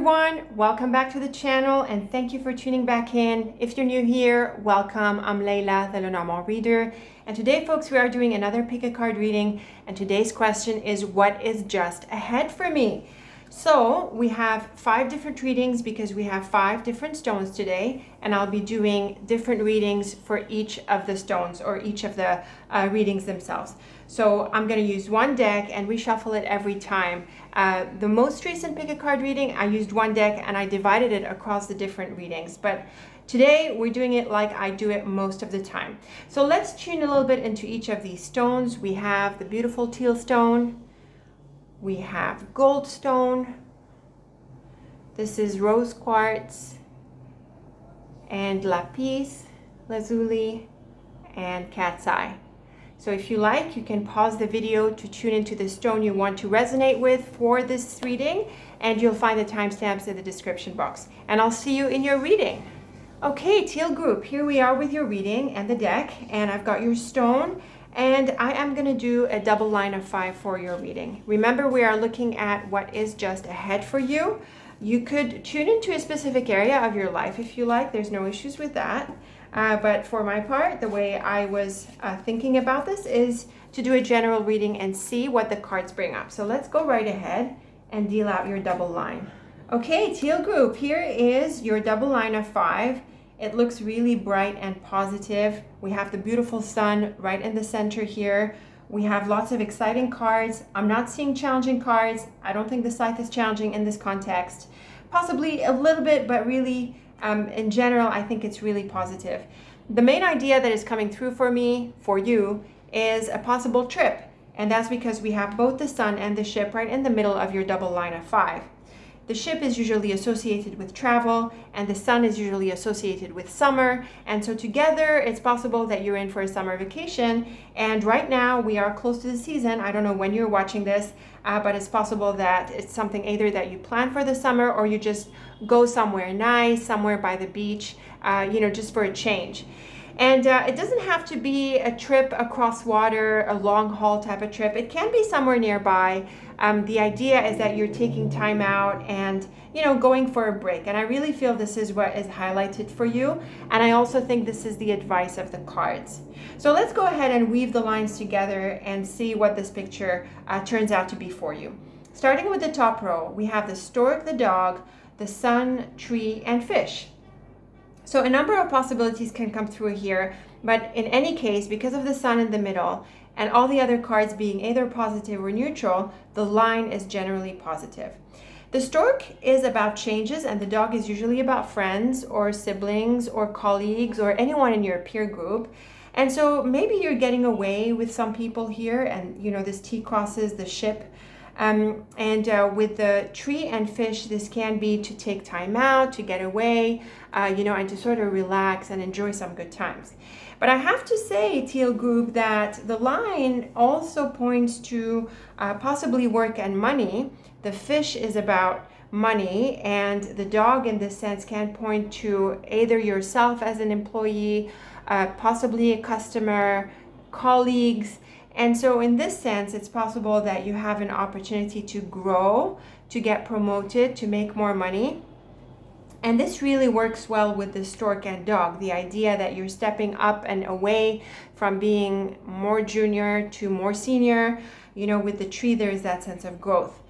everyone, welcome back to the channel and thank you for tuning back in. If you're new here, welcome. I'm Layla, the Lenormand reader, and today folks we are doing another pick a card reading, and today's question is what is just ahead for me? So we have 5 different readings because we have 5 different stones today, and I'll be doing different readings for each of the stones or each of the readings themselves. So I'm going to use one deck and reshuffle it every time. The most recent pick a card reading, I used one deck and I divided it across the different readings. But today we're doing it like I do it most of the time. So let's tune a little bit into each of these stones. We have the beautiful teal stone. We have Goldstone. This is rose quartz and Lapis Lazuli and cat's eye. So if you like, you can pause the video to tune into the stone you want to resonate with for this reading, and you'll find the timestamps in the description box. And I'll see you in your reading. Okay, Teal group, here we are with your reading and the deck, and I've got your stone, and I am going to do a double line of 5 for your reading. Remember, we are looking at what is just ahead for you. You could tune into a specific area of your life if you like. There's no issues with that. But for my part, the way I was thinking about this is to do a general reading and see what the cards bring up. So let's go right ahead and deal out your double line. Okay, Teal group, here is your double line of 5. It looks really bright and positive. We have the beautiful sun right in the center here. We have lots of exciting cards. I'm not seeing challenging cards. I don't think the scythe is challenging in this context. Possibly a little bit, but really in general, I think it's really positive. The main idea that is coming through for me, for you, is a possible trip. And that's because we have both the sun and the ship right in the middle of your double line of 5. The ship is usually associated with travel, and the sun is usually associated with summer. And so together, it's possible that you're in for a summer vacation. And right now, we are close to the season. I don't know when you're watching this, but it's possible that it's something either that you plan for the summer or you just go somewhere nice, somewhere by the beach, just for a change. And it doesn't have to be a trip across water, a long haul type of trip. It can be somewhere nearby. The idea is that you're taking time out and, going for a break. And I really feel this is what is highlighted for you. And I also think this is the advice of the cards. So let's go ahead and weave the lines together and see what this picture turns out to be for you. Starting with the top row, we have the stork, the dog, the sun, tree, and fish. So a number of possibilities can come through here, but in any case, because of the sun in the middle and all the other cards being either positive or neutral, the line is generally positive. The stork is about changes, and the dog is usually about friends or siblings or colleagues or anyone in your peer group. And so maybe you're getting away with some people here, and this T crosses the ship. With the tree and fish, this can be to take time out, to get away, and to sort of relax and enjoy some good times. But I have to say, Teal group, that the line also points to possibly work and money. The fish is about money, and the dog in this sense can point to either yourself as an employee, possibly a customer, colleagues. And so in this sense, it's possible that you have an opportunity to grow, to get promoted, to make more money. And this really works well with the stork and dog, the idea that you're stepping up and away from being more junior to more senior. With the tree, there's that sense of growth.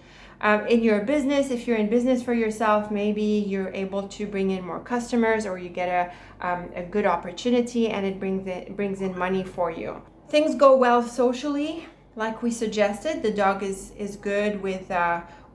In your business, if you're in business for yourself, maybe you're able to bring in more customers, or you get a good opportunity and it brings in money for you. Things go well socially, like we suggested. The dog is good with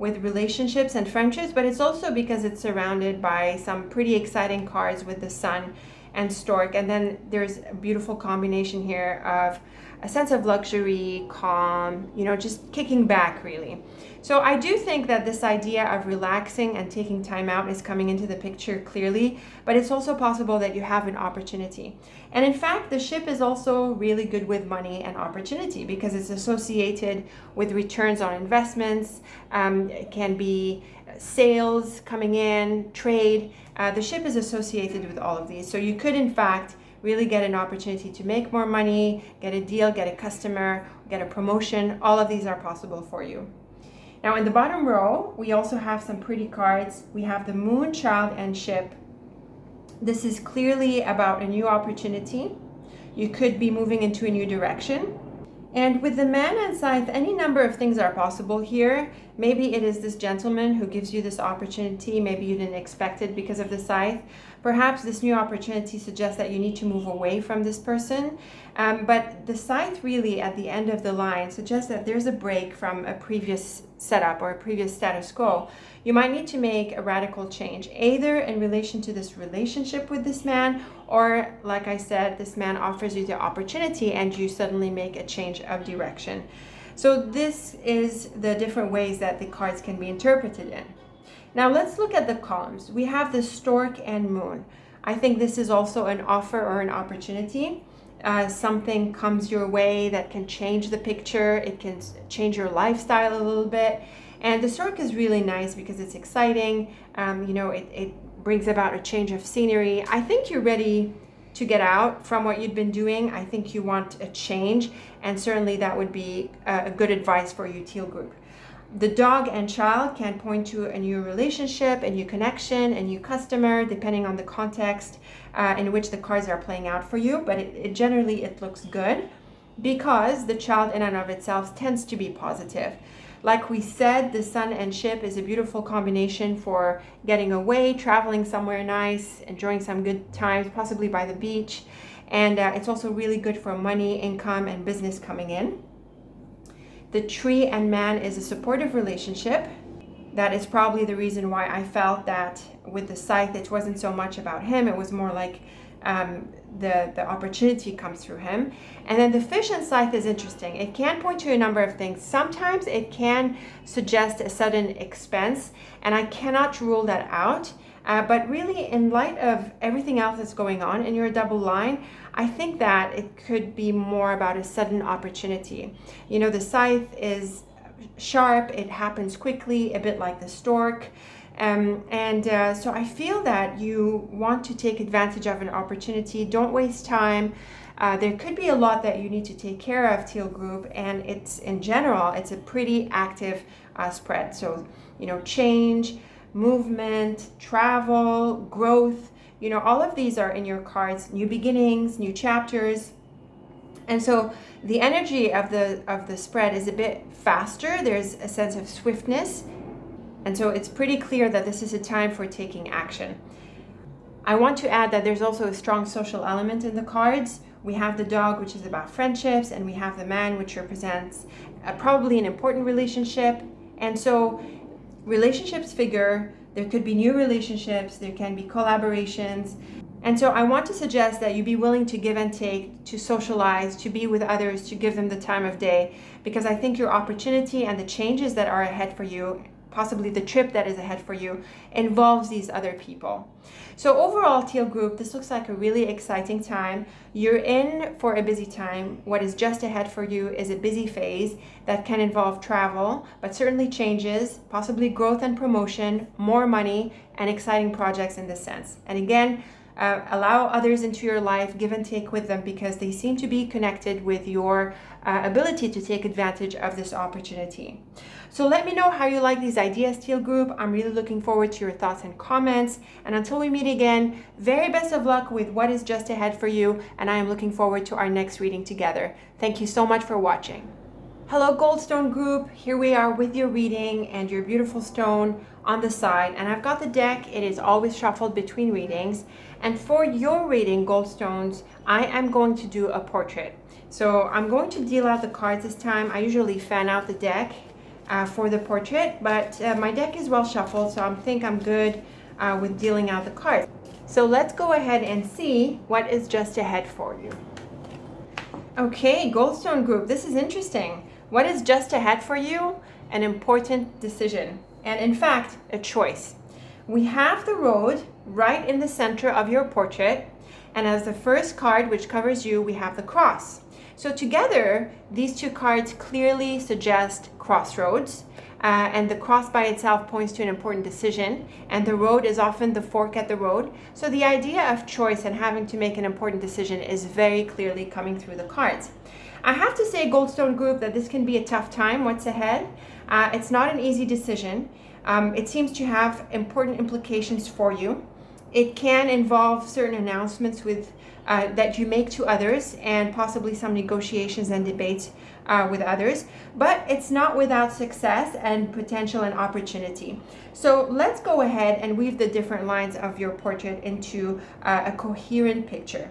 relationships and friendships, but it's also because it's surrounded by some pretty exciting cards with the sun and stork. And then there's a beautiful combination here of a sense of luxury, calm, just kicking back really. So I do think that this idea of relaxing and taking time out is coming into the picture clearly, but it's also possible that you have an opportunity. And in fact, the ship is also really good with money and opportunity because it's associated with returns on investments. It can be sales coming in, trade. The ship is associated with all of these. So you could, in fact, really get an opportunity to make more money, get a deal, get a customer, get a promotion. All of these are possible for you. Now in the bottom row, we also have some pretty cards. We have the Moon, Child, and Ship. This is clearly about a new opportunity. You could be moving into a new direction. And with the Man and Scythe, any number of things are possible here. Maybe it is this gentleman who gives you this opportunity. Maybe you didn't expect it because of the Scythe. Perhaps this new opportunity suggests that you need to move away from this person. But the Scythe really at the end of the line suggests that there's a break from a previous setup or a previous status quo. You might need to make a radical change, either in relation to this relationship with this man, or like I said, this man offers you the opportunity and you suddenly make a change of direction. So this is the different ways that the cards can be interpreted in. Now let's look at the columns. We have the Stork and Moon. I think this is also an offer or an opportunity. Something comes your way that can change the picture. It can change your lifestyle a little bit. And the Stork is really nice because it's exciting. It brings about a change of scenery. I think you're ready to get out from what you've been doing. I think you want a change, and certainly that would be a good advice for you, Teal group. The Dog and Child can point to a new relationship, a new connection, a new customer, depending on the context in which the cards are playing out for you. But it generally looks good because the Child in and of itself tends to be positive. Like we said, the Sun and Ship is a beautiful combination for getting away, traveling somewhere nice, enjoying some good times, possibly by the beach. And it's also really good for money, income, and business coming in. The Tree and Man is a supportive relationship. That is probably the reason why I felt that with the Scythe, it wasn't so much about him. It was more like the opportunity comes through him. And then the Fish and Scythe is interesting. It can point to a number of things. Sometimes it can suggest a sudden expense, and I cannot rule that out. But really, in light of everything else that's going on in your double line, I think that it could be more about a sudden opportunity. You know, the Scythe is sharp, it happens quickly, a bit like the Stork. So I feel that you want to take advantage of an opportunity. Don't waste time. There could be a lot that you need to take care of, Teal group, and it's in general, it's a pretty active spread. So, change, movement, travel, growth, all of these are in your cards. New beginnings, new chapters. And so the energy of the spread is a bit faster. There's a sense of swiftness. And so it's pretty clear that this is a time for taking action. I want to add that there's also a strong social element in the cards. We have the Dog, which is about friendships, and we have the Man, which represents probably an important relationship. And so relationships figure, there could be new relationships, there can be collaborations. And so I want to suggest that you be willing to give and take, to socialize, to be with others, to give them the time of day, because I think your opportunity and the changes that are ahead for you, possibly the trip that is ahead for you, involves these other people. So overall, Teal group, this looks like a really exciting time. You're in for a busy time. What is just ahead for you is a busy phase that can involve travel, but certainly changes, possibly growth and promotion, more money, and exciting projects in this sense. And again, allow others into your life, give and take with them, because they seem to be connected with your ability to take advantage of this opportunity. So let me know how you like these ideas, Teal group. I'm really looking forward to your thoughts and comments. And until we meet again, very best of luck with what is just ahead for you. And I am looking forward to our next reading together. Thank you so much for watching. Hello, Goldstone group. Here we are with your reading and your beautiful stone on the side. And I've got the deck. It is always shuffled between readings. And for your reading, Goldstones, I am going to do a portrait. So I'm going to deal out the cards this time. I usually fan out the deck for the portrait, but my deck is well shuffled, so I think I'm good with dealing out the cards. So let's go ahead and see what is just ahead for you. Okay, Goldstone group, this is interesting. What is just ahead for you? An important decision, and in fact, a choice. We have the Road right in the center of your portrait, and as the first card, which covers you, we have the Cross. So together, these two cards clearly suggest crossroads, and the cross by itself points to an important decision, and the road is often the fork at the road. So the idea of choice and having to make an important decision is very clearly coming through the cards. I have to say, Goldstone group, that this can be a tough time, what's ahead. It's not an easy decision. It seems to have important implications for you. It can involve certain announcements that you make to others, and possibly some negotiations and debates with others, but it's not without success and potential and opportunity. So let's go ahead and weave the different lines of your portrait into a coherent picture.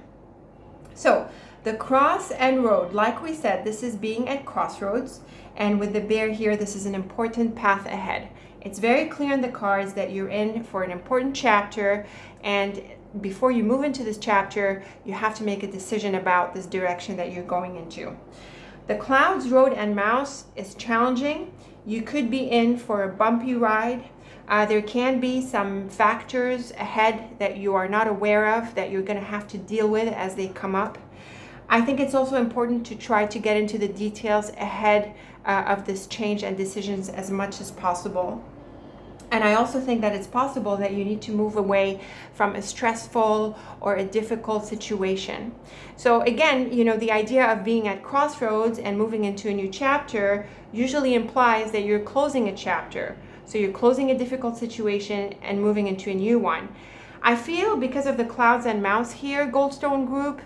So the cross and road, like we said, this is being at crossroads, and with the bear here, this is an important path ahead. It's very clear in the cards that you're in for an important chapter, and before you move into this chapter, you have to make a decision about this direction that you're going into. The clouds, road, and mouse is challenging. You could be in for a bumpy ride. There can be some factors ahead that you are not aware of that you're going to have to deal with as they come up. I think it's also important to try to get into the details ahead of this change and decisions as much as possible. And I also think that it's possible that you need to move away from a stressful or a difficult situation. So again, the idea of being at crossroads and moving into a new chapter usually implies that you're closing a chapter. So you're closing a difficult situation and moving into a new one. I feel because of the clouds and mouse here, Goldstone group,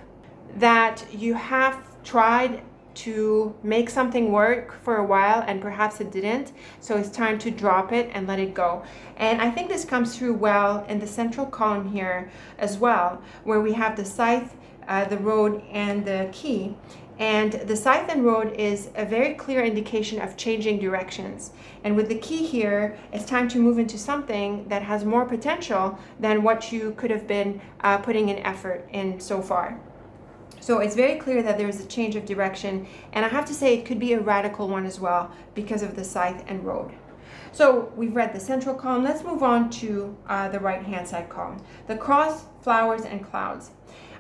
that you have tried to make something work for a while and perhaps it didn't, so it's time to drop it and let it go. And I think this comes through well in the central column here as well, where we have the scythe, the road, and the key. And the scythe and road is a very clear indication of changing directions, and with the key here, it's time to move into something that has more potential than what you could have been putting in effort in so far. So it's very clear that there is a change of direction, and I have to say it could be a radical one as well because of the scythe and road. So we've read the central column. Let's move on to the right-hand side column. The cross, flowers, and clouds.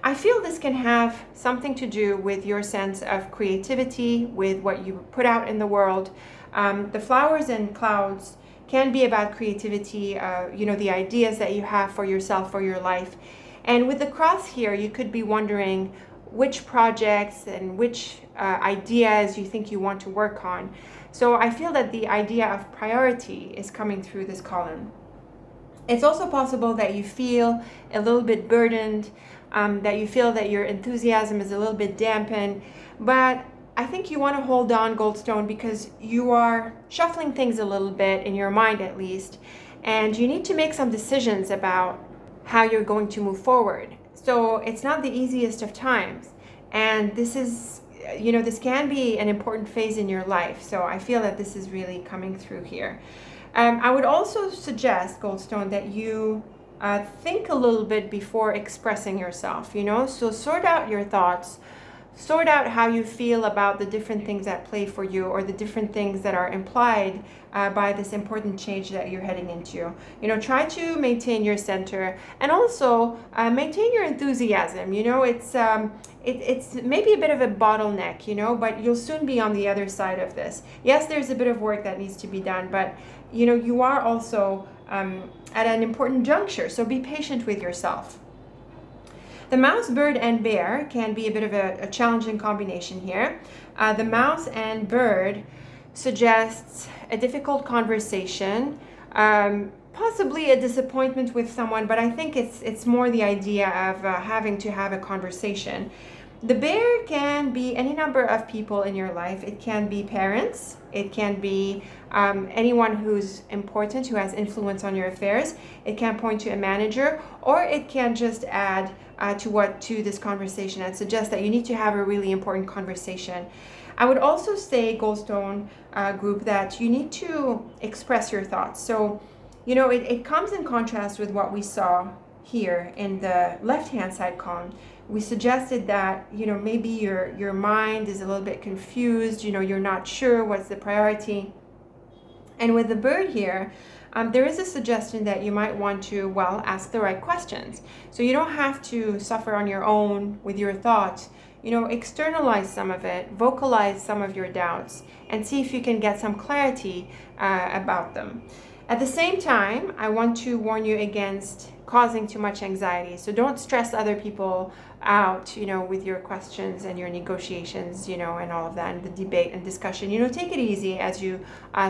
I feel this can have something to do with your sense of creativity, with what you put out in the world. The flowers and clouds can be about creativity, the ideas that you have for yourself, for your life. And with the cross here, you could be wondering which projects and which ideas you think you want to work on. So I feel that the idea of priority is coming through this column. It's also possible that you feel a little bit burdened, that you feel that your enthusiasm is a little bit dampened, but I think you want to hold on, Goldstone, because you are shuffling things a little bit in your mind at least, and you need to make some decisions about how you're going to move forward. So it's not the easiest of times, and this is, this can be an important phase in your life. So I feel that this is really coming through here. I would also suggest, Goldstone, that you think a little bit before expressing yourself, so sort out your thoughts, sort out how you feel about the different things that play for you, or the different things that are implied by this important change that you're heading into. Try to maintain your center, and also maintain your enthusiasm. It's maybe a bit of a bottleneck, but you'll soon be on the other side of this. Yes, there's a bit of work that needs to be done, but you are also at an important juncture, so be patient with yourself. The mouse, bird, and bear can be a bit of a challenging combination here. The mouse and bird suggests a difficult conversation, possibly a disappointment with someone, but I think it's more the idea of having to have a conversation. The bear can be any number of people in your life. It can be parents, it can be anyone who's important, who has influence on your affairs. It can point to a manager, or it can just add to this conversation and suggest that you need to have a really important conversation. I would also say, Goldstone group, that you need to express your thoughts. So, it comes in contrast with what we saw here in the left-hand side column. We suggested that, maybe your mind is a little bit confused, you're not sure what's the priority. And with the bird here, there is a suggestion that you might want to, ask the right questions. So you don't have to suffer on your own with your thoughts. Externalize some of it, vocalize some of your doubts, and see if you can get some clarity about them. At the same time, I want to warn you against causing too much anxiety. So don't stress other people out, with your questions and your negotiations, and all of that, and the debate and discussion. Take it easy as you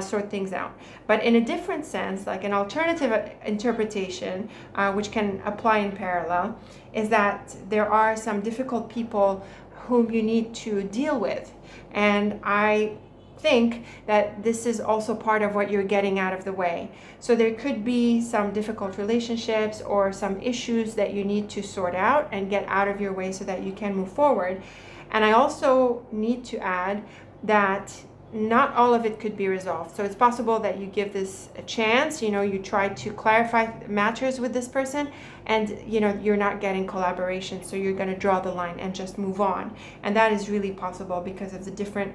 sort things out. But in a different sense, like an alternative interpretation, which can apply in parallel, is that there are some difficult people whom you need to deal with. And I think that this is also part of what you're getting out of the way. So there could be some difficult relationships or some issues that you need to sort out and get out of your way so that you can move forward. And I also need to add that not all of it could be resolved. So it's possible that you give this a chance, you try to clarify matters with this person, and you're not getting collaboration, so you're going to draw the line and just move on. And that is really possible because of the different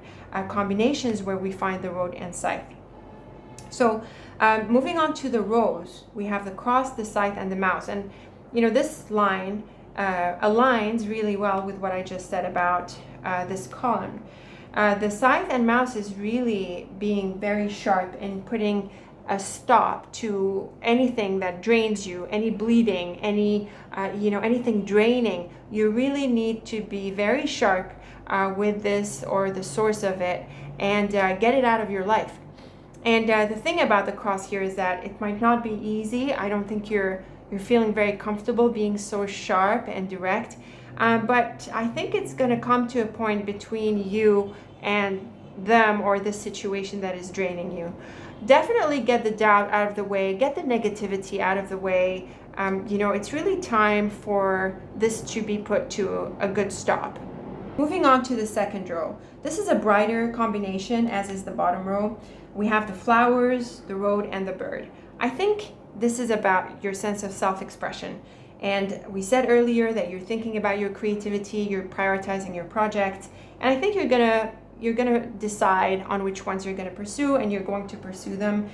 combinations where we find the road and scythe. So moving on to the rows, we have the cross, the scythe, and the mouse. And this line aligns really well with what I just said about this column. The scythe and mouse is really being very sharp in putting a stop to anything that drains you, any bleeding, anything draining. You really need to be very sharp with this, or the source of it, and get it out of your life. And the thing about the cross here is that it might not be easy. I don't think you're feeling very comfortable being so sharp and direct. But I think it's going to come to a point between you and them, or the situation that is draining you. Definitely get the doubt out of the way, get the negativity out of the way. It's really time for this to be put to a good stop. Moving on to the second row. This is a brighter combination, as is the bottom row. We have the flowers, the road, and the bird. I think this is about your sense of self-expression. And we said earlier that you're thinking about your creativity, you're prioritizing your project, and I think you're gonna decide on which ones you're gonna pursue, and you're going to pursue them.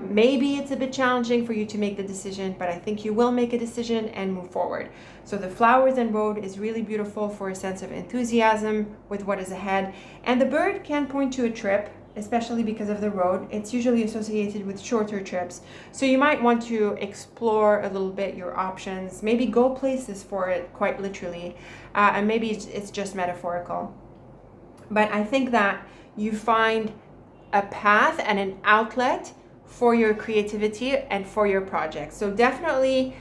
Maybe it's a bit challenging for you to make the decision, but I think you will make a decision and move forward. So the flowers and road is really beautiful for a sense of enthusiasm with what is ahead. And the bird can point to a trip, especially because of the road. It's usually associated with shorter trips. So you might want to explore a little bit your options, maybe go places for it, quite literally, and maybe it's just metaphorical. But I think that you find a path and an outlet for your creativity and for your project. So definitely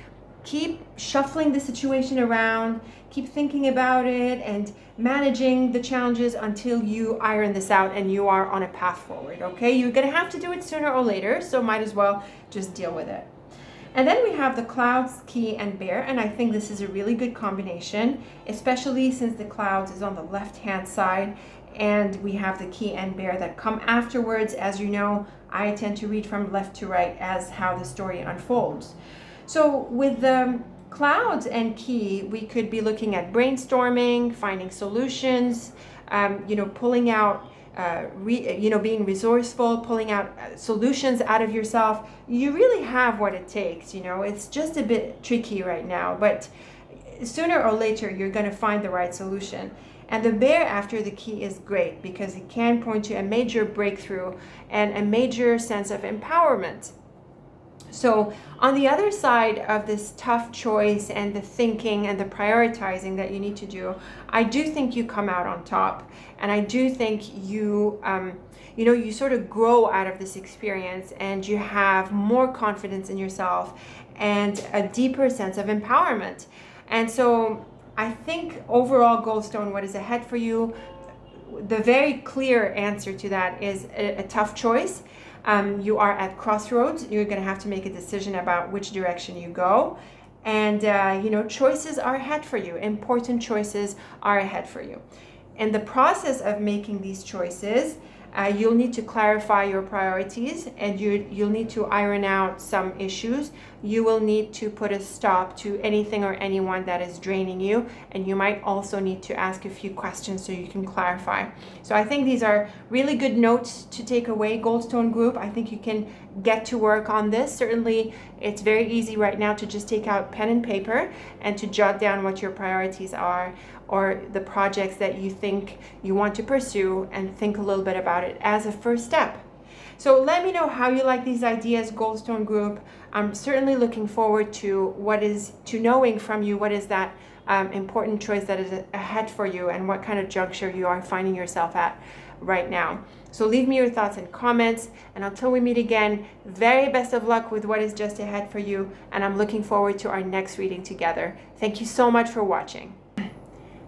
keep shuffling the situation around, keep thinking about it, and managing the challenges until you iron this out and you are on a path forward, okay? You're gonna have to do it sooner or later, so might as well just deal with it. And then we have the clouds, key, and bear, and I think this is a really good combination, especially since the clouds is on the left-hand side, and we have the key and bear that come afterwards. As you know, I tend to read from left to right as how the story unfolds. So with the clouds and key, we could be looking at brainstorming, finding solutions, pulling out, being resourceful, pulling out solutions out of yourself. You really have what it takes, it's just a bit tricky right now, but sooner or later, you're going to find the right solution. And the bear after the key is great because it can point to a major breakthrough and a major sense of empowerment. So on the other side of this tough choice and the thinking and the prioritizing that you need to do, I do think you come out on top. And I do think you sort of grow out of this experience, and you have more confidence in yourself and a deeper sense of empowerment. And so I think overall, Goldstone, what is ahead for you, the very clear answer to that is a tough choice. You are at crossroads. You're going to have to make a decision about which direction you go. And, choices are ahead for you. Important choices are ahead for you. In the process of making these choices, you'll need to clarify your priorities, and you'll need to iron out some issues. You will need to put a stop to anything or anyone that is draining you, and you might also need to ask a few questions so you can clarify. So I think these are really good notes to take away, Goldstone group. I think you can get to work on this. Certainly, it's very easy right now to just take out pen and paper and to jot down what your priorities are, or the projects that you think you want to pursue, and think a little bit about it as a first step. So let me know how you like these ideas, Goldstone group. I'm certainly looking forward to knowing from you what is that important choice that is ahead for you and what kind of juncture you are finding yourself at right now. So leave me your thoughts and comments, and until we meet again, very best of luck with what is just ahead for you, and I'm looking forward to our next reading together. Thank you so much for watching.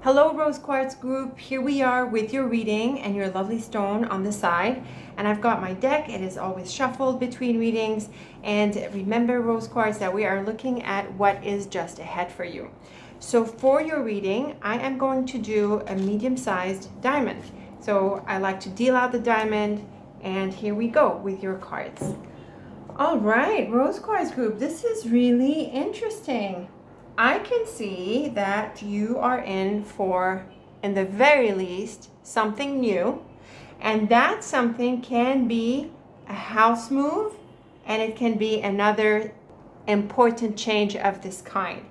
Hello Rose Quartz group, here we are with your reading and your lovely stone on the side, and I've got my deck. It is always shuffled between readings, and remember Rose Quartz that we are looking at what is just ahead for you. So for your reading, I am going to do a medium-sized diamond. So I like to deal out the diamond, and here we go with your cards. All right, Rose Quartz group, this is really interesting. I can see that you are in for, in the very least, something new, and that something can be a house move, and it can be another important change of this kind.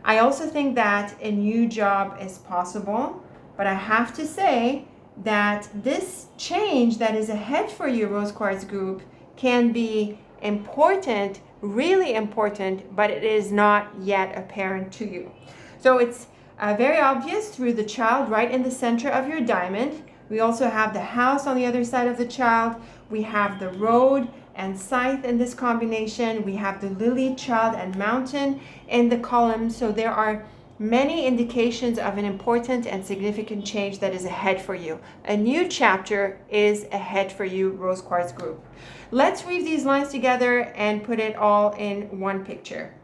I also think that a new job is possible, but I have to say that this change that is ahead for you, Rose Quartz group, can be important, really important, but it is not yet apparent to you. So it's very obvious through the child right in the center of your diamond. We also have the house on the other side of the child. We have the road and scythe in this combination. We have the lily, child, and mountain in the column. So there are many indications of an important and significant change that is ahead for you. A new chapter is ahead for you, Rose Quartz group. Let's weave these lines together and put it all in one picture.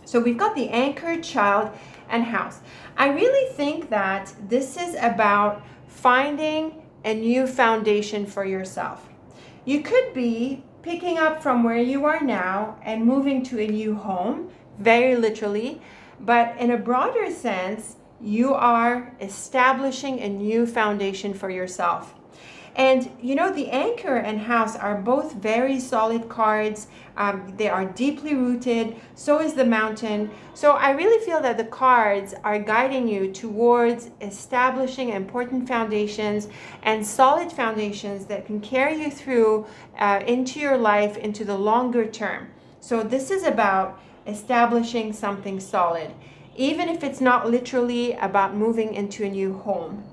So we've got the anchor, child, and house. I really think that this is about finding a new foundation for yourself. You could be picking up from where you are now and moving to a new home, very literally. But in a broader sense, you are establishing a new foundation for yourself. And you know, the anchor and house are both very solid cards. They are deeply rooted. So is the mountain. So I really feel that the cards are guiding you towards establishing important foundations and solid foundations that can carry you through into your life, into the longer term. So this is about establishing something solid, even if it's not literally about moving into a new home.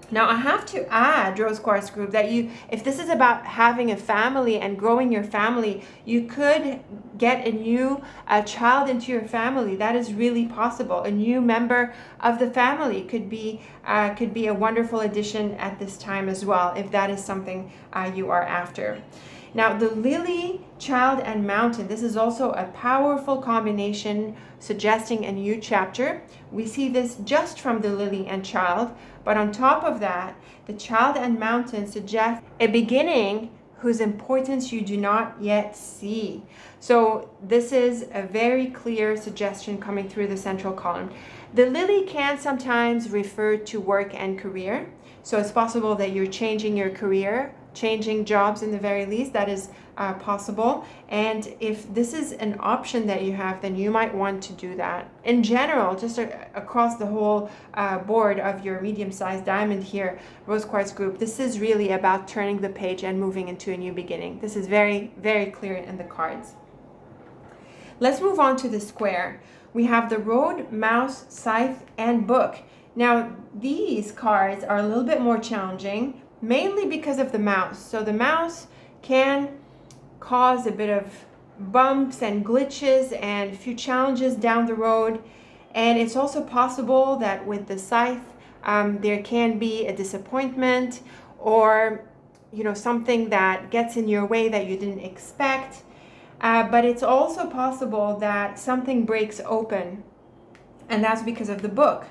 Now I have to add, Rose Quartz group, that if this is about having a family and growing your family, you could get a new child into your family. That is really possible. A new member of the family could be a wonderful addition at this time as well, if that is something you are after. Now the lily, child, and mountain, this is also a powerful combination suggesting a new chapter. We see this just from the lily and child, but on top of that, the child and mountain suggest a beginning whose importance you do not yet see. So this is a very clear suggestion coming through the central column. The lily can sometimes refer to work and career. So it's possible that you're changing your career, changing jobs in the very least. That is possible. And if this is an option that you have, then you might want to do that. In general, just across the whole board of your medium-sized diamond here, Rose Quartz group, this is really about turning the page and moving into a new beginning. This is very, very clear in the cards. Let's move on to the square. We have the road, mouse, scythe, and book. Now, these cards are a little bit more challenging, mainly because of the mouse. So the mouse can cause a bit of bumps and glitches and a few challenges down the road. And it's also possible that with the scythe, there can be a disappointment or, you know, something that gets in your way that you didn't expect. But it's also possible that something breaks open, and that's because of the book.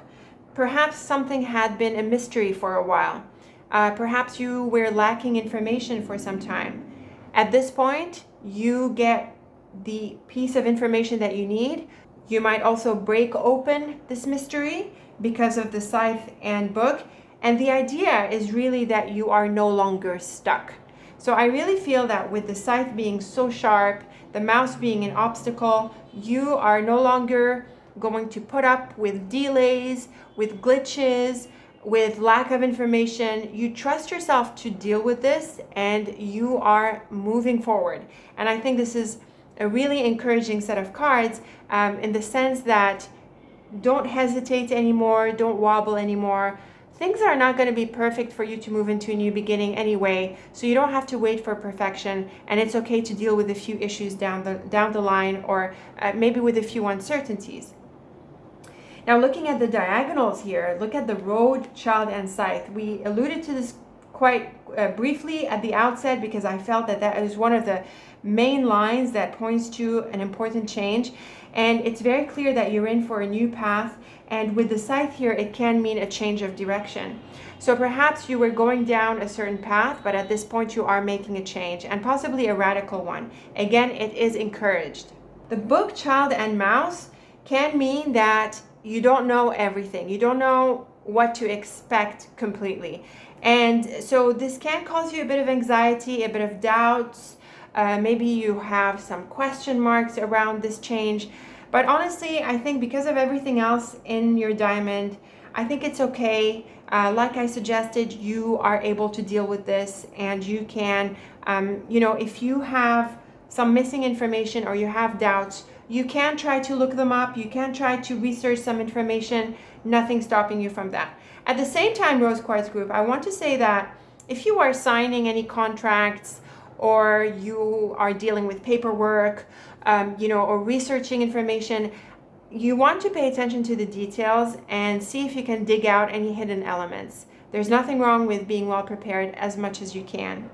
Perhaps something had been a mystery for a while. Perhaps you were lacking information for some time. At this point, you get the piece of information that you need. You might also break open this mystery because of the scythe and book. And the idea is really that you are no longer stuck. So I really feel that with the scythe being so sharp, the mouse being an obstacle, you are no longer going to put up with delays, with glitches, with lack of information, you trust yourself to deal with this and you are moving forward. And I think this is a really encouraging set of cards in the sense that don't hesitate anymore, don't wobble anymore. Things are not going to be perfect for you to move into a new beginning anyway, so you don't have to wait for perfection, and it's okay to deal with a few issues down the line, or maybe with a few uncertainties. Now, looking at the diagonals here, look at the road, child, and scythe. We alluded to this quite briefly at the outset because I felt that that is one of the main lines that points to an important change. And it's very clear that you're in for a new path. And with the scythe here, it can mean a change of direction. So perhaps you were going down a certain path, but at this point you are making a change, and possibly a radical one. Again, it is encouraged. The book, Child, and Mouse can mean that you don't know everything. You don't know what to expect completely. And so this can cause you a bit of anxiety, a bit of doubts. Maybe you have some question marks around this change. But honestly, I think because of everything else in your diamond, I think it's okay. Like I suggested, you are able to deal with this, and you can, if you have some missing information or you have doubts, you can try to look them up. You can try to research some information. Nothing stopping you from that. At the same time, Rose Quartz Group, I want to say that if you are signing any contracts, or you are dealing with paperwork, or researching information, you want to pay attention to the details and see if you can dig out any hidden elements. There's nothing wrong with being well prepared as much as you can.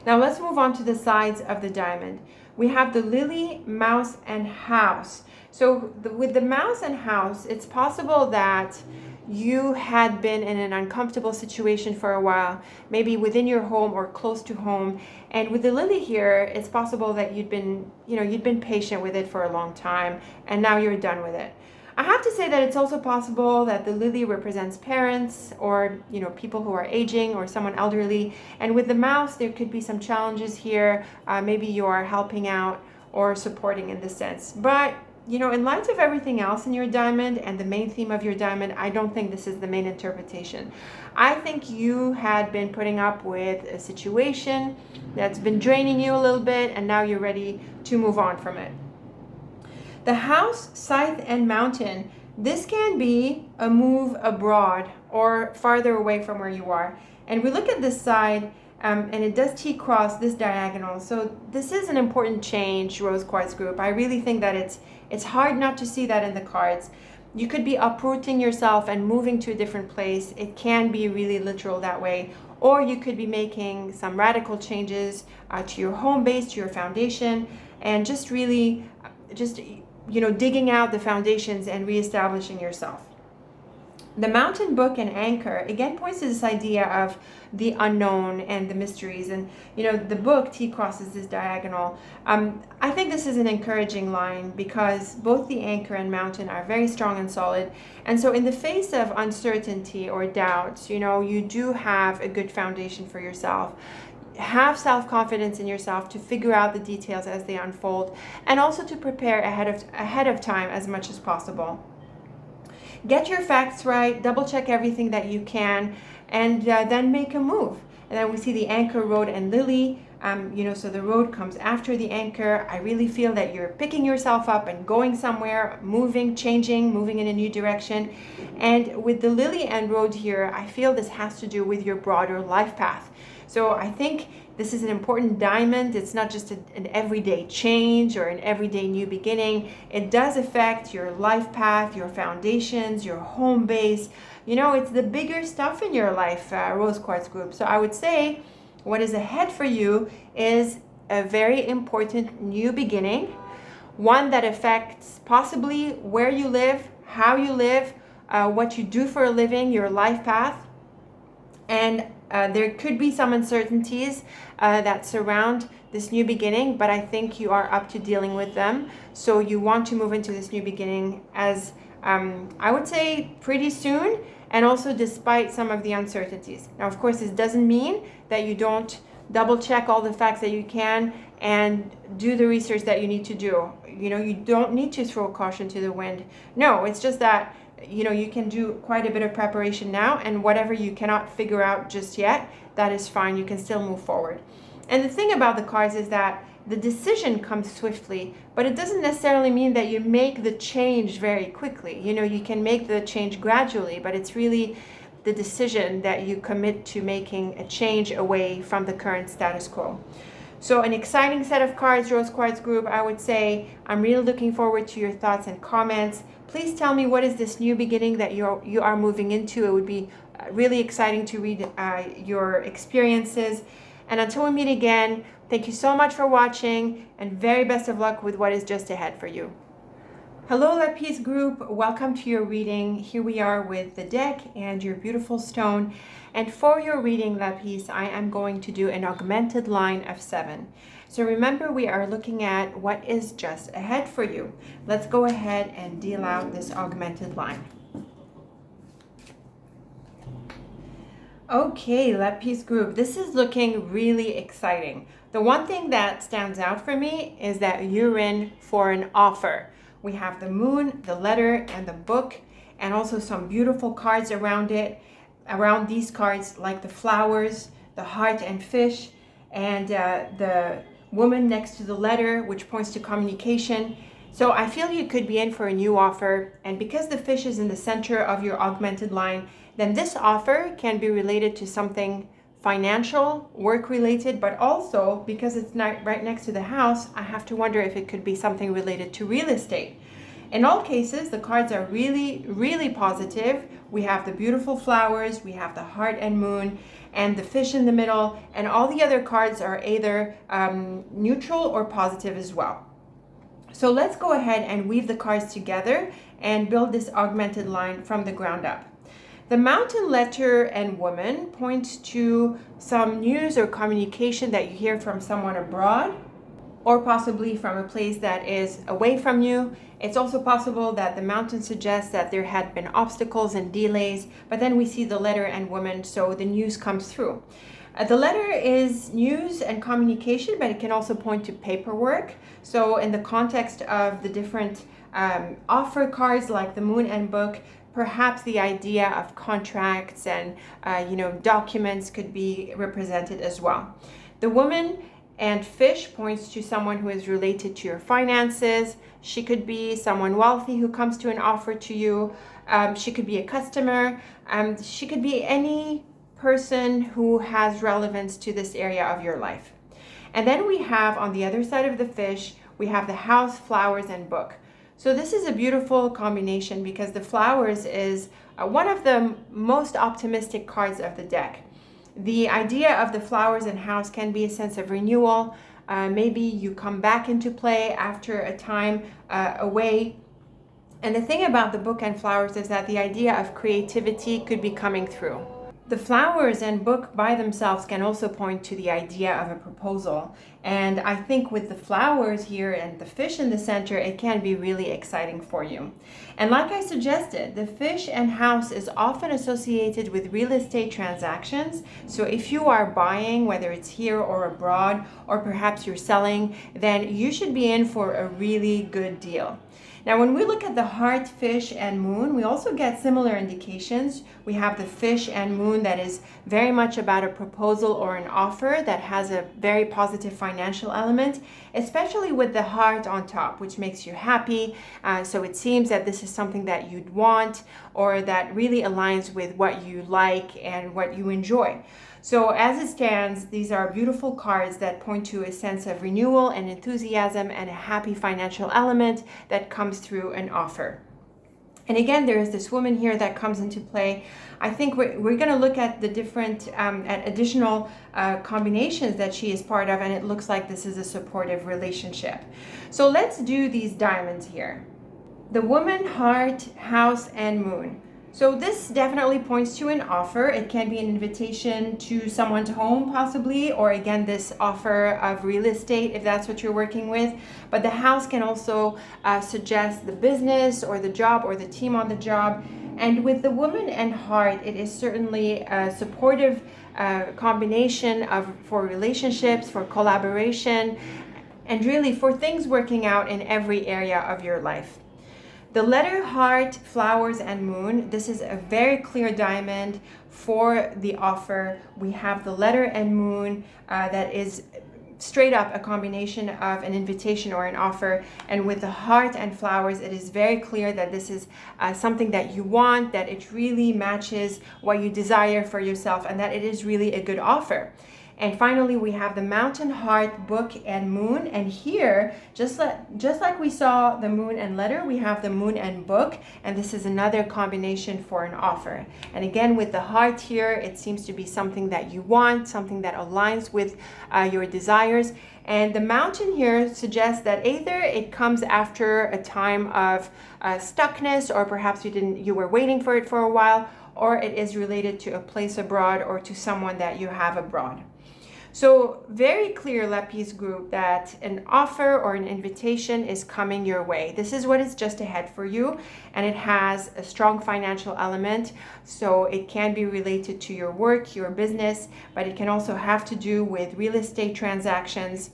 Now let's move on to the sides of the diamond. We have the lily, mouse, and house. So with the mouse and house, it's possible that you had been in an uncomfortable situation for a while, maybe within your home or close to home. And with the lily here, it's possible that you'd been patient with it for a long time, and now you're done with it. I have to say that it's also possible that the lily represents parents, or people who are aging, or someone elderly. And with the mouse, there could be some challenges here. Maybe you are helping out or supporting in this sense. But in light of everything else in your diamond and the main theme of your diamond, I don't think this is the main interpretation. I think you had been putting up with a situation that's been draining you a little bit, and now you're ready to move on from it. The house, scythe, and mountain, this can be a move abroad or farther away from where you are. And we look at this side, and it does T-cross this diagonal. So this is an important change, Rose Quartz Group. I really think that it's hard not to see that in the cards. You could be uprooting yourself and moving to a different place. It can be really literal that way. Or you could be making some radical changes to your home base, to your foundation, and just really digging out the foundations and reestablishing yourself. The mountain, book, and anchor again points to this idea of the unknown and the mysteries. And the book T crosses this diagonal. I think this is an encouraging line because both the anchor and mountain are very strong and solid. And so in the face of uncertainty or doubts, you do have a good foundation for yourself. Have self-confidence in yourself to figure out the details as they unfold, and also to prepare ahead of time as much as possible. Get your facts right, double check everything that you can, and then make a move. And then we see the anchor, road, and lily. So the road comes after the anchor. I really feel that you're picking yourself up and going somewhere, moving, changing, moving in a new direction. And with the lily and road here, I feel this has to do with your broader life path. So I think this is an important diamond. It's not just an everyday change or an everyday new beginning. It does affect your life path, your foundations, your home base. It's the bigger stuff in your life, Rose Quartz Group. So I would say what is ahead for you is a very important new beginning, one that affects possibly where you live, how you live, what you do for a living, your life path. And there could be some uncertainties that surround this new beginning, but I think you are up to dealing with them. So you want to move into this new beginning as, I would say, pretty soon, and also despite some of the uncertainties. Now, of course, this doesn't mean that you don't double check all the facts that you can and do the research that you need to do. You don't need to throw caution to the wind. No, it's just that you can do quite a bit of preparation now, and whatever you cannot figure out just yet, that is fine. You can still move forward. And the thing about the cards is that the decision comes swiftly, but it doesn't necessarily mean that you make the change very quickly. You can make the change gradually, but it's really the decision that you commit to making a change away from the current status quo. So an exciting set of cards, Rose Quartz group, I would say. I'm really looking forward to your thoughts and comments. Please tell me, what is this new beginning that you are moving into? It would be really exciting to read your experiences. And until we meet again, thank you so much for watching, and very best of luck with what is just ahead for you. Hello Lapis group, welcome to your reading. Here we are with the deck and your beautiful stone. And for your reading, Lapis, I am going to do an augmented line of 7. So remember, we are looking at what is just ahead for you. Let's go ahead and deal out this augmented line. Okay, Lapis group, this is looking really exciting. The one thing that stands out for me is that you're in for an offer. We have the moon, the letter, and the book, and also some beautiful cards around it. Around these cards, like the flowers, the heart and fish, and the woman next to the letter, which points to communication. So I feel you could be in for a new offer, and because the fish is in the center of your augmented line, then this offer can be related to something financial, work related, but also because it's not right next to the house, I have to wonder if it could be something related to real estate. In all cases, the cards are really, really positive. We have the beautiful flowers, we have the heart and moon, and the fish in the middle, and all the other cards are either neutral or positive as well. So let's go ahead and weave the cards together and build this augmented line from the ground up. The mountain, letter, and woman points to some news or communication that you hear from someone abroad, or possibly from a place that is away from you. It's also possible that the mountain suggests that there had been obstacles and delays, but then we see the letter and woman, so the news comes through. The letter is news and communication, but it can also point to paperwork. So in the context of the different offer cards like the moon and book, perhaps the idea of contracts and documents could be represented as well. The woman and fish points to someone who is related to your finances. She could be someone wealthy who comes to an offer to you. She could be a customer. She could be any person who has relevance to this area of your life. And then we have on the other side of the fish, we have the house, flowers, and book. So this is a beautiful combination because the flowers is one of the most optimistic cards of the deck. The idea of the flowers and house can be a sense of renewal. Maybe you come back into play after a time away. And the thing about the book and flowers is that the idea of creativity could be coming through. The flowers and book by themselves can also point to the idea of a proposal. And I think with the flowers here and the fish in the center, it can be really exciting for you. And like I suggested, the fish and house is often associated with real estate transactions. So if you are buying, whether it's here or abroad, or perhaps you're selling, then you should be in for a really good deal. Now, when we look at the heart, fish, and moon, we also get similar indications. We have the fish and moon that is very much about a proposal or an offer that has a very positive financial element, especially with the heart on top, which makes you happy. So it seems that this is something that you'd want or that really aligns with what you like and what you enjoy. So as it stands, these are beautiful cards that point to a sense of renewal and enthusiasm and a happy financial element that comes through an offer. And again, there is this woman here that comes into play. I think we're going to look at the different at additional combinations that she is part of, and it looks like this is a supportive relationship. So let's do these diamonds here. The woman, heart, house, and moon. So this definitely points to an offer. It can be an invitation to someone's home possibly, or again, this offer of real estate if that's what you're working with. But the house can also suggest the business or the job or the team on the job. And with the woman and heart, it is certainly a supportive combination for relationships, for collaboration, and really for things working out in every area of your life. The letter heart, flowers, and moon, this is a very clear diamond for the offer. We have the letter and moon that is straight up a combination of an invitation or an offer, and with the heart and flowers, it is very clear that this is something that you want, that it really matches what you desire for yourself, and that it is really a good offer. And finally, we have the mountain, heart, book, and moon. And here, just like we saw the moon and letter, we have the moon and book. And this is another combination for an offer. And again, with the heart here, it seems to be something that you want, something that aligns with your desires. And the mountain here suggests that either it comes after a time of stuckness, or perhaps you were waiting for it for a while, or it is related to a place abroad or to someone that you have abroad. So very clear, Lapis group, that an offer or an invitation is coming your way. This is what is just ahead for you, and it has a strong financial element. So it can be related to your work, your business, but it can also have to do with real estate transactions.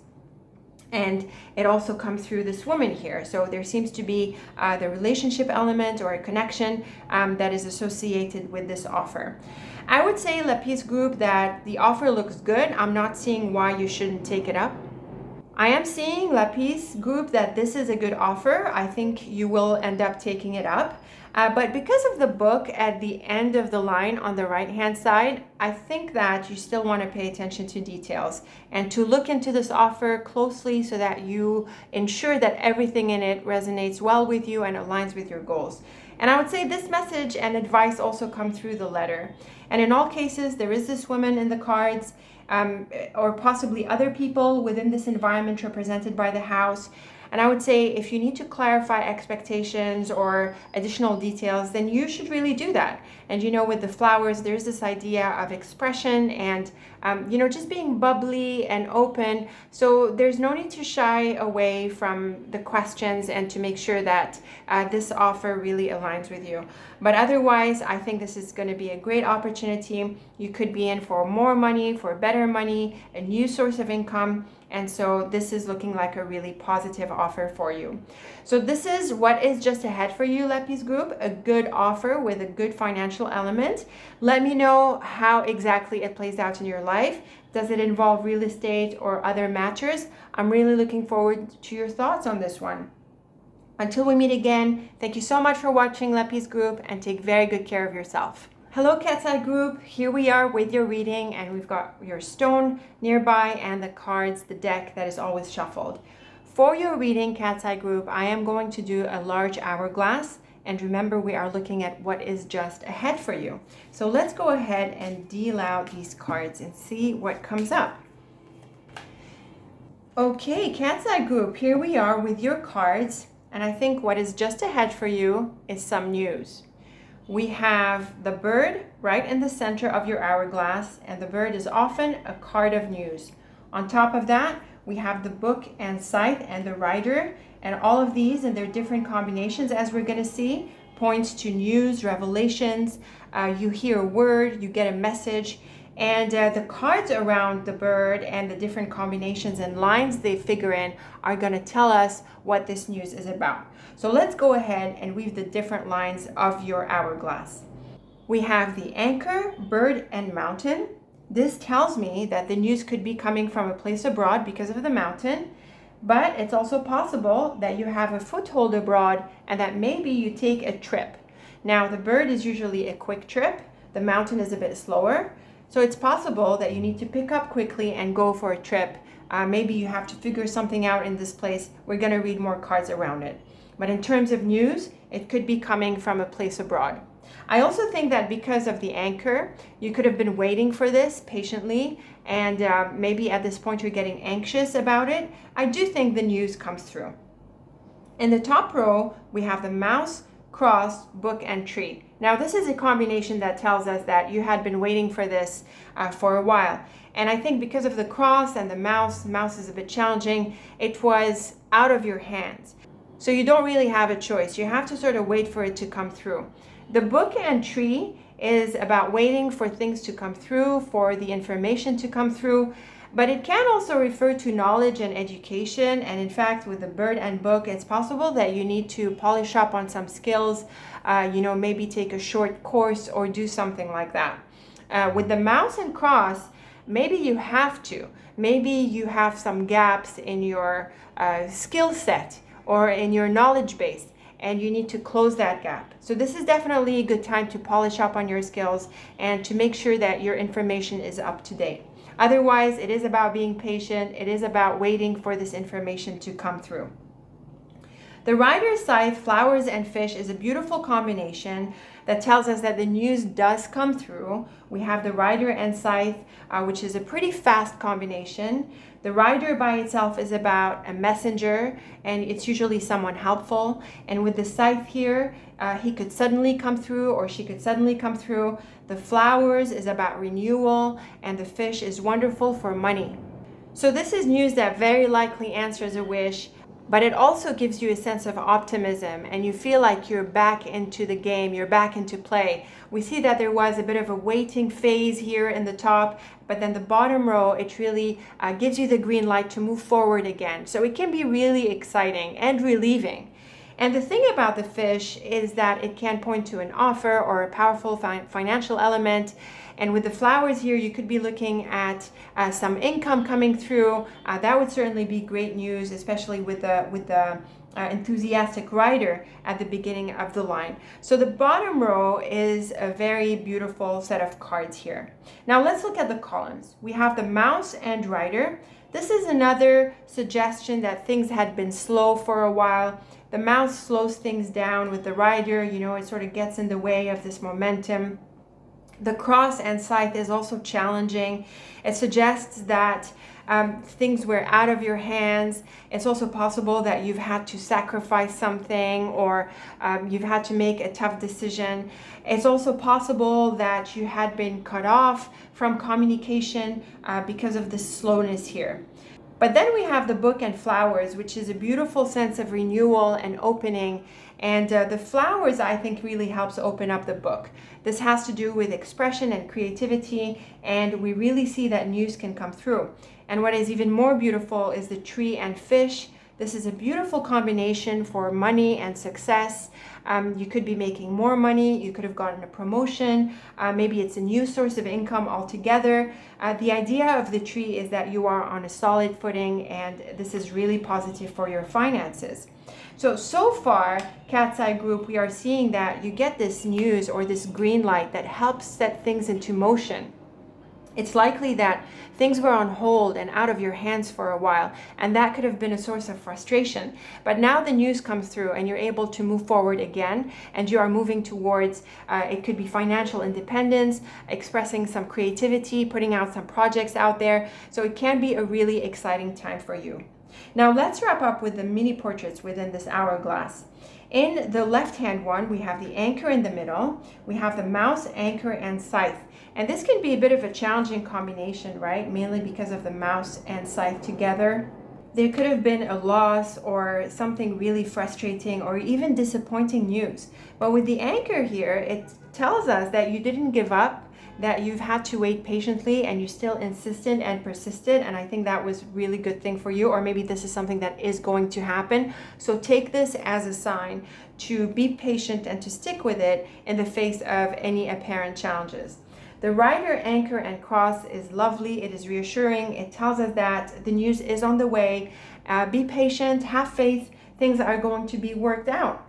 And it also comes through this woman here. So there seems to be the relationship element or a connection that is associated with this offer. I would say, Lapis group, that the offer looks good. I'm not seeing why you shouldn't take it up. I am seeing, Lapis group, that this is a good offer. I think you will end up taking it up. But because of the book at the end of the line on the right-hand side, I think that you still want to pay attention to details and to look into this offer closely so that you ensure that everything in it resonates well with you and aligns with your goals. And I would say this message and advice also come through the letter. And in all cases, there is this woman in the cards, or possibly other people within this environment represented by the house. And I would say if you need to clarify expectations or additional details, then you should really do that. And with the flowers, there's this idea of expression and just being bubbly and open. So there's no need to shy away from the questions and to make sure that this offer really aligns with you. But otherwise, I think this is going to be a great opportunity. You could be in for more money, for better money, a new source of income. And so this is looking like a really positive offer for you. So this is what is just ahead for you, Lapis group, a good offer with a good financial element. Let me know how exactly it plays out in your life. Does it involve real estate or other matters? I'm really looking forward to your thoughts on this one. Until we meet again, thank you so much for watching, Lapis group, and take very good care of yourself. Hello, Cat's Eye group. Here we are with your reading, and we've got your stone nearby and the cards, the deck that is always shuffled. For your reading, Cat's Eye group, I am going to do a large hourglass, and remember, we are looking at what is just ahead for you. So let's go ahead and deal out these cards and see what comes up. Okay, Cat's Eye group, here we are with your cards, and I think what is just ahead for you is some news. We have the bird right in the center of your hourglass, and the bird is often a card of news. On top of that, we have the book and scythe and the rider, and all of these and their different combinations, as we're going to see, points to news, revelations. You hear a word, you get a message, and the cards around the bird and the different combinations and lines they figure in are going to tell us what this news is about. So let's go ahead and weave the different lines of your hourglass. We have the anchor, bird, and mountain. This tells me that the news could be coming from a place abroad because of the mountain, but it's also possible that you have a foothold abroad and that maybe you take a trip. Now, the bird is usually a quick trip. The mountain is a bit slower. So it's possible that you need to pick up quickly and go for a trip. Maybe you have to figure something out in this place. We're going to read more cards around it. But in terms of news, it could be coming from a place abroad. I also think that because of the anchor, you could have been waiting for this patiently, and maybe at this point you're getting anxious about it. I do think the news comes through. In the top row, we have the mouse, cross, book, and tree. Now this is a combination that tells us that you had been waiting for this for a while. And I think because of the cross and the mouse is a bit challenging, it was out of your hands. So you don't really have a choice. You have to sort of wait for it to come through. The book and tree is about waiting for things to come through, for the information to come through. But it can also refer to knowledge and education. And in fact, with the bird and book, it's possible that you need to polish up on some skills, maybe take a short course or do something like that. With the mouse and cross, maybe you have to. Maybe you have some gaps in your skill set or in your knowledge base, and you need to close that gap. So this is definitely a good time to polish up on your skills and to make sure that your information is up to date. Otherwise, it is about being patient. It is about waiting for this information to come through. The Rider, Scythe, Flowers, and Fish is a beautiful combination that tells us that the news does come through. We have the Rider and Scythe, which is a pretty fast combination. The Rider by itself is about a messenger, and it's usually someone helpful. And with the Scythe here, he could suddenly come through, or she could suddenly come through. The Flowers is about renewal, and the Fish is wonderful for money. So this is news that very likely answers a wish, but it also gives you a sense of optimism, and you feel like you're back into the game, you're back into play. We see that there was a bit of a waiting phase here in the top, but then the bottom row, it really gives you the green light to move forward again. So it can be really exciting and relieving. And the thing about the Fish is that it can point to an offer or a powerful financial element. And with the Flowers here, you could be looking at some income coming through. That would certainly be great news, especially with the enthusiastic rider at the beginning of the line. So the bottom row is a very beautiful set of cards here. Now let's look at the columns. We have the mouse and rider. This is another suggestion that things had been slow for a while. The mouse slows things down. With the rider, it sort of gets in the way of this momentum. The cross and scythe is also challenging. It suggests that things were out of your hands. It's also possible that you've had to sacrifice something, or you've had to make a tough decision. It's also possible that you had been cut off from communication because of the slowness here. But then we have the book and flowers, which is a beautiful sense of renewal and opening. And the flowers, I think, really helps open up the book. This has to do with expression and creativity, and we really see that news can come through. And what is even more beautiful is the tree and fish. This is a beautiful combination for money and success. You could be making more money. You could have gotten a promotion. Maybe it's a new source of income altogether. The idea of the tree is that you are on a solid footing, and this is really positive for your finances. So far, Cat's Eye Group, we are seeing that you get this news or this green light that helps set things into motion. It's likely that things were on hold and out of your hands for a while, and that could have been a source of frustration. But now the news comes through and you're able to move forward again, and you are moving towards, it could be financial independence, expressing some creativity, putting out some projects out there. So it can be a really exciting time for you. Now let's wrap up with the mini portraits within this hourglass. In the left-hand one, we have the anchor in the middle. We have the mouse, anchor, and scythe. And this can be a bit of a challenging combination, right? Mainly because of the mouse and scythe together. There could have been a loss or something really frustrating or even disappointing news. But with the anchor here, it tells us that you didn't give up, that you've had to wait patiently, and you still insisted and persisted. And I think that was a really good thing for you, or maybe this is something that is going to happen. So take this as a sign to be patient and to stick with it in the face of any apparent challenges. The rider, anchor, and cross is lovely. It is reassuring. It tells us that the news is on the way. Be patient, have faith. Things are going to be worked out.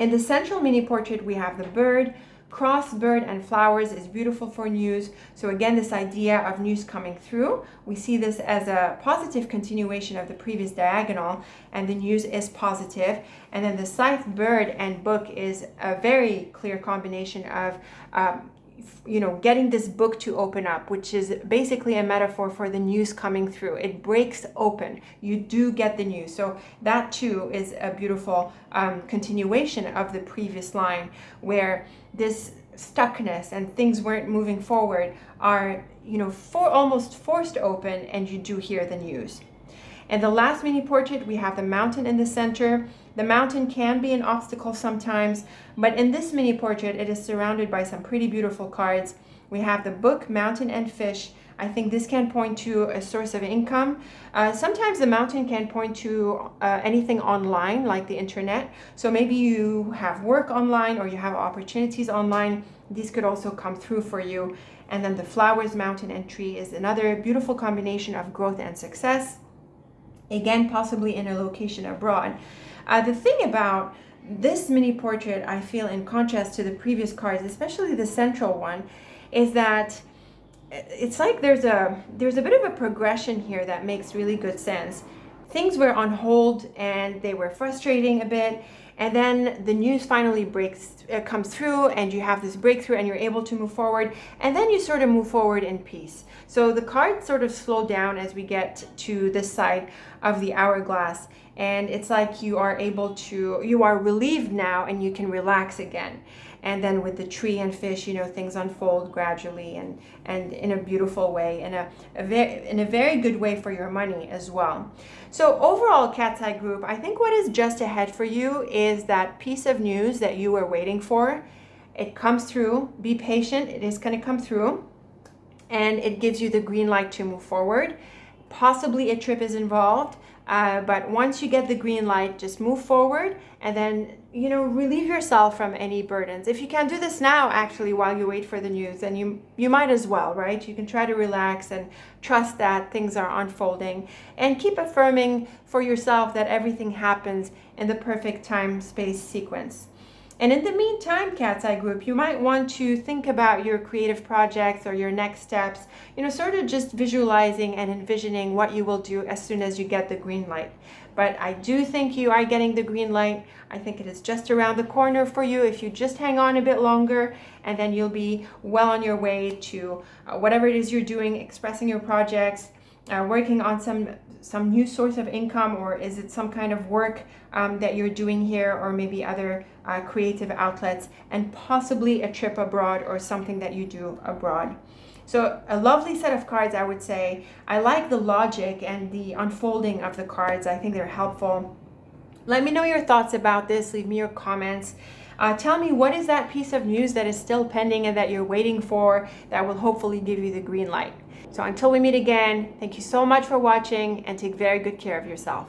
In the central mini portrait, we have the bird. Cross, bird, and flowers is beautiful for news. So again, this idea of news coming through, we see this as a positive continuation of the previous diagonal, and the news is positive. And then the scythe, bird, and book is a very clear combination of getting this book to open up, which is basically a metaphor for the news coming through. It breaks open. You do get the news. So that too is a beautiful continuation of the previous line, where this stuckness and things weren't moving forward are almost forced open, and you do hear the news. And the last mini portrait, we have the mountain in the center. The mountain can be an obstacle sometimes, but in this mini portrait, it is surrounded by some pretty beautiful cards. We have the book, mountain, and fish. I think this can point to a source of income. Sometimes the mountain can point to anything online, like the internet. So maybe you have work online or you have opportunities online. These could also come through for you. And then the flowers, mountain, and tree is another beautiful combination of growth and success. Again, possibly in a location abroad. The thing about this mini portrait, I feel, in contrast to the previous cards, especially the central one, is that it's like there's a bit of a progression here that makes really good sense. Things were on hold and they were frustrating a bit, and then the news finally comes through, and you have this breakthrough and you're able to move forward, and then you sort of move forward in peace. So the cards sort of slow down as we get to this side of the hourglass, and it's like you are relieved now and you can relax again. And then with the tree and fish, things unfold gradually and in a beautiful way, in a very good way for your money as well. So overall, Cat's Eye Group, I think what is just ahead for you is that piece of news that you were waiting for. It comes through. Be patient. It is going to come through. And it gives you the green light to move forward. Possibly a trip is involved. But once you get the green light, just move forward and then, relieve yourself from any burdens. If you can do this now, actually, while you wait for the news, then you might as well, right? You can try to relax and trust that things are unfolding, and keep affirming for yourself that everything happens in the perfect time, space sequence. And in the meantime, Cat's Eye Group, you might want to think about your creative projects or your next steps, sort of just visualizing and envisioning what you will do as soon as you get the green light. But I do think you are getting the green light. I think it is just around the corner for you if you just hang on a bit longer, and then you'll be well on your way to whatever it is you're doing, expressing your projects, working on some new source of income, or is it some kind of work that you're doing here, or maybe other creative outlets, and possibly a trip abroad or something that you do abroad. So a lovely set of cards, I would say. I like the logic and the unfolding of the cards. I think they're helpful. Let me know your thoughts about this. Leave me your comments. Tell me, what is that piece of news that is still pending and that you're waiting for that will hopefully give you the green light? So until we meet again, thank you so much for watching, and take very good care of yourself.